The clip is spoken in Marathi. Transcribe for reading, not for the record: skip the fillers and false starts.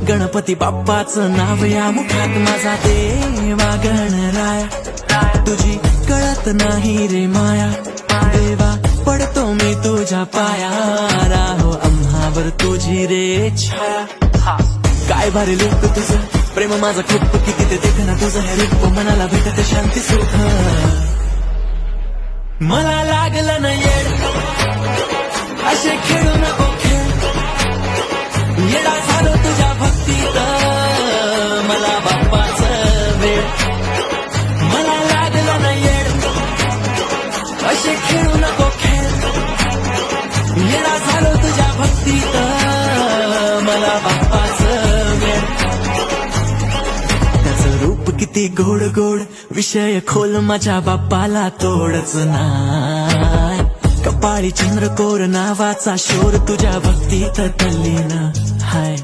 गणपती बाप्पाचं नाव या मुखात माझा देवा गणराया, तुझी कळत नाही रे माया, देवा पडतो मी तुझ्या पाया, राहो आम्हावर तुझी रे छाया. काय भारी लोक तुझं प्रेम माझं खूप किती ते देख ना तुझं हे रूप मनाला भेटत शांती सुख. मला लागलं ना येड असे खेळू नको खेळ, येडा झालो तुझ्या भक्तीत मला बाप्पाचं वेळ. मला लागलं ना येड असे खेळू नको खेळ, येडा झालो तुझ्या भक्तीत मला बाप्पाचं वेळ. त्याचं रूप किती गोड गोड विषय खोल माझ्या बाप्पाला तोडच नाय. कपाळी चंद्रकोर नावाचा शोर तुझ्या भक्तीत तल्लीन हाय.